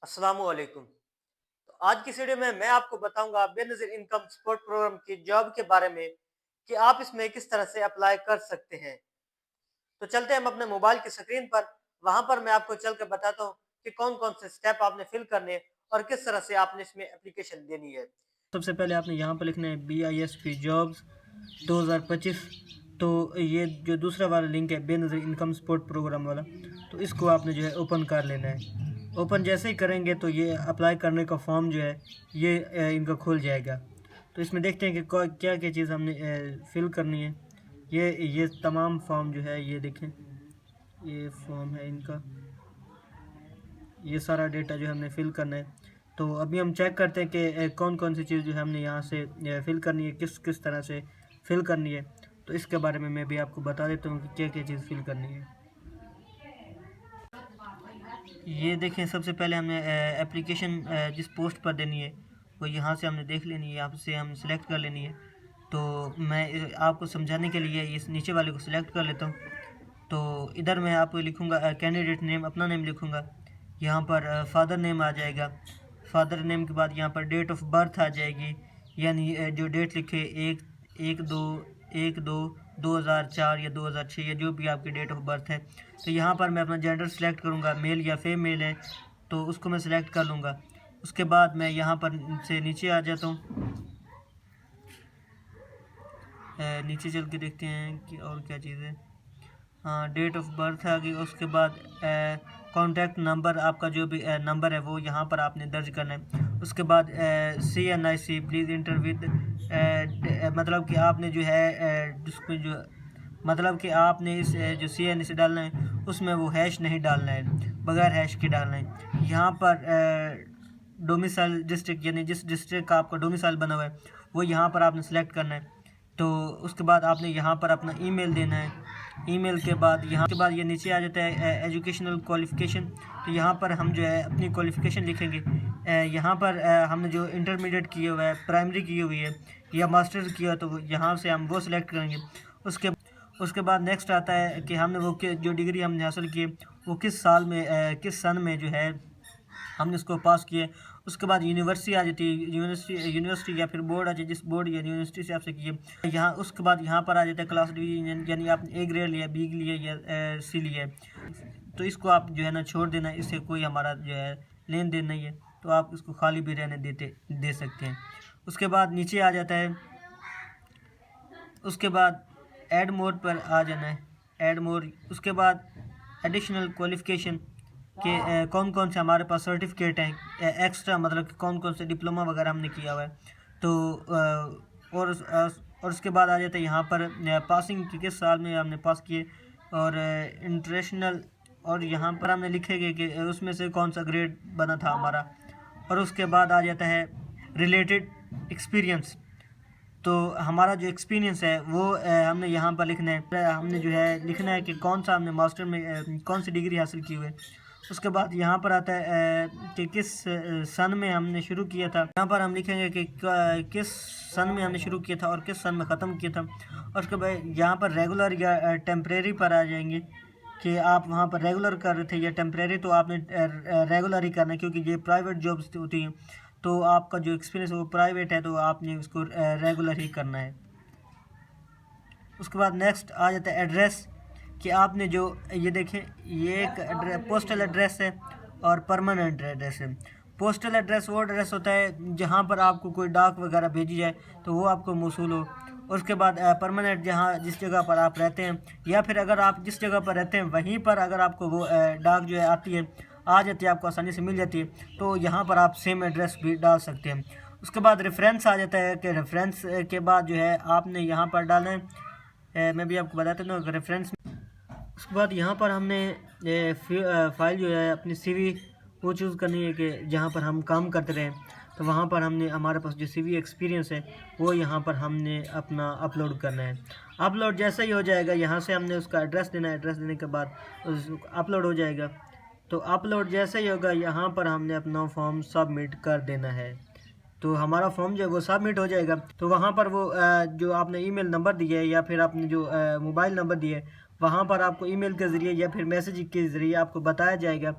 अस्सलामुअलैकुम। तो आज की इस वीडियो में मैं आपको बताऊंगा बेनज़ीर इनकम सपोर्ट प्रोग्राम की जॉब के बारे में कि आप इसमें किस तरह से अप्लाई कर सकते हैं। तो चलते हैं हम अपने मोबाइल की स्क्रीन पर, वहां पर मैं आपको चल कर बताता हूँ कि कौन कौन से स्टेप आपने फिल करने हैं और किस तरह से आपने इसमें एप्लीकेशन देनी है। सबसे पहले आपने यहाँ पर लिखना है BISP जॉब्स 2025। तो ये जो दूसरा वाला लिंक है बेनज़ीर इनकम सपोर्ट प्रोग्राम वाला, तो इसको आपने जो है ओपन कर लेना है। ओपन जैसे ही करेंगे तो ये अप्लाई करने का फॉर्म जो है ये इनका खुल जाएगा। तो इसमें देखते हैं कि क्या क्या चीज़ हमने फिल करनी है। ये तमाम फॉर्म जो है ये देखें, ये फॉर्म है इनका, ये सारा डेटा जो हमने फिल करना है। तो अभी हम चेक करते हैं कि कौन कौन सी चीज़ जो है हमने यहाँ से फिल करनी है, किस किस तरह से फिल करनी है। तो इसके बारे में मैं भी आपको बता देता हूँ कि क्या क्या चीज़ फिल करनी है। ये देखें, सबसे पहले हमने एप्लीकेशन जिस पोस्ट पर देनी है वो यहाँ से हमने देख लेनी है, यहाँ से हम सिलेक्ट कर लेनी है। तो मैं आपको समझाने के लिए इस नीचे वाले को सिलेक्ट कर लेता हूँ। तो इधर मैं आपको लिखूँगा कैंडिडेट नेम, अपना नेम लिखूँगा। यहाँ पर फादर नेम आ जाएगा। फादर नेम के बाद यहाँ पर डेट ऑफ बर्थ आ जाएगी, यानी जो डेट लिखे 1/2/2004 या 2006 या जो भी आपकी डेट ऑफ बर्थ है। तो यहाँ पर मैं अपना जेंडर सेलेक्ट करूँगा, मेल या फीमेल है तो उसको मैं सिलेक्ट कर लूँगा। उसके बाद मैं यहाँ पर से नीचे आ जाता हूँ। नीचे चल के देखते हैं कि और क्या चीज़ है। हाँ, डेट ऑफ बर्थ आ गई। उसके बाद कॉन्टैक्ट नंबर, आपका जो भी नंबर है वो यहाँ पर आपने दर्ज करना है। उसके बाद CNIC प्लीज़ इंटर विद, मतलब कि आपने जो है जिसको जो मतलब कि आपने इस जो CNIC डालना है उसमें वो हैश नहीं डालना है, बगैर हैश के डालना है। यहाँ पर डोमिसाइल डिस्ट्रिक्ट, यानी जिस डिस्ट्रिक्ट का आपका डोमिसाइल बना हुआ है वो यहाँ पर आपने सेलेक्ट करना है। तो उसके बाद आपने यहाँ पर अपना ईमेल देना है। ईमेल के बाद ये नीचे आ जाता है एजुकेशनल क्वालिफ़िकेशन। तो यहाँ पर हम जो है अपनी क्वालिफ़िकेशन लिखेंगे। यहाँ पर हमने जो इंटरमीडिएट किया हुआ है, प्राइमरी की हुई है या मास्टर्स किया, तो यहाँ से हम वो सिलेक्ट करेंगे। उसके उसके बाद नेक्स्ट आता है कि हमने वो जो डिग्री हमने हासिल की वो किस साल में किस सन में जो है हमने उसको पास किए। उसके बाद यूनिवर्सिटी आ जाती है, यूनिवर्सिटी या फिर बोर्ड आ जाए, जिस बोर्ड या यूनिवर्सिटी से आपसे किए। यहाँ उसके बाद यहाँ पर आ जाता है क्लास डिवीजन, यानी आपने A ग्रेड लिया, B लिया या C लिया है। तो इसको आप जो है ना छोड़ देना, इससे कोई हमारा जो है लेन देन नहीं है, तो आप इसको खाली भी रहने दे सकते हैं। उसके बाद नीचे आ जाता है, उसके बाद ऐड मोर पर आ जाना है, ऐड मोर। उसके बाद एडिशनल क्वालिफ़िकेशन के कौन कौन से हमारे पास सर्टिफिकेट हैं एक्स्ट्रा, मतलब कि कौन कौन से डिप्लोमा वगैरह हमने किया हुआ है। तो और उसके बाद आ जाता है यहाँ पर पासिंग किस साल में हमने पास किए, और इंटरनेशनल, और यहाँ पर हमने लिखेंगे कि उसमें से कौन सा ग्रेड बना था हमारा। और उसके बाद आ जाता है रिलेटेड एक्सपीरियंस। तो हमारा जो एक्सपीरियंस है वो हमने यहाँ पर लिखना है। हमने जो है लिखना है कि कौन सा हमने मास्टर में कौन सी डिग्री हासिल की हुई है। उसके बाद यहाँ पर आता है कि किस सन में हमने शुरू किया था। यहाँ पर हम लिखेंगे कि किस सन में हमने शुरू किया था और किस सन में ख़त्म किया था। और उसके बाद यहाँ पर रेगुलर या टेम्परेरी पर आ जाएंगे कि आप वहाँ पर रेगुलर कर रहे थे या टेम्परेरी। तो आपने रेगुलर ही करना है, क्योंकि ये प्राइवेट जॉब्स होती हैं। तो आपका जो एक्सपीरियंस है वो प्राइवेट है, तो आपने उसको रेगुलर ही करना है। उसके बाद नेक्स्ट आ जाता है एड्रेस, कि आपने जो ये देखें, ये एक पोस्टल एड्रेस है और परमानेंट एड्रेस है। पोस्टल एड्रेस वो एड्रेस होता है जहाँ पर आपको कोई डाक वगैरह भेजी जाए तो वो आपको मौसूल हो। उसके बाद परमानेंट, जहाँ जिस जगह पर आप रहते हैं, या फिर अगर आप जिस जगह पर रहते हैं वहीं पर अगर आपको वो डाक जो है आती है, आ जाती है, आपको आसानी से मिल जाती है, तो यहाँ पर आप सेम एड्रेस भी डाल सकते हैं। उसके बाद रेफरेंस आ जाता है कि रेफरेंस के बाद जो है आपने यहाँ पर डालना है। मैं भी आपको बताता हूँ रेफरेंस। उसके बाद यहाँ पर हमने फाइल जो है अपनी CV वो चूज़ करनी है कि जहाँ पर हम काम करते रहें। तो वहाँ पर हमने हमारे पास जो CV एक्सपीरियंस है वो यहाँ पर हमने अपना अपलोड करना है। अपलोड जैसा ही हो जाएगा, यहाँ से हमने उसका एड्रेस देना है। एड्रेस देने के बाद अपलोड हो जाएगा। तो अपलोड जैसे ही होगा, यहाँ पर हमने अपना फॉर्म सबमिट कर देना है। तो हमारा फॉर्म जो है वो सबमिट हो जाएगा। तो वहाँ पर वो जो आपने ईमेल नंबर दिया है या फिर आपने जो मोबाइल नंबर दिया है, वहाँ पर आपको ईमेल के ज़रिए या फिर मैसेज के ज़रिए आपको बताया जाएगा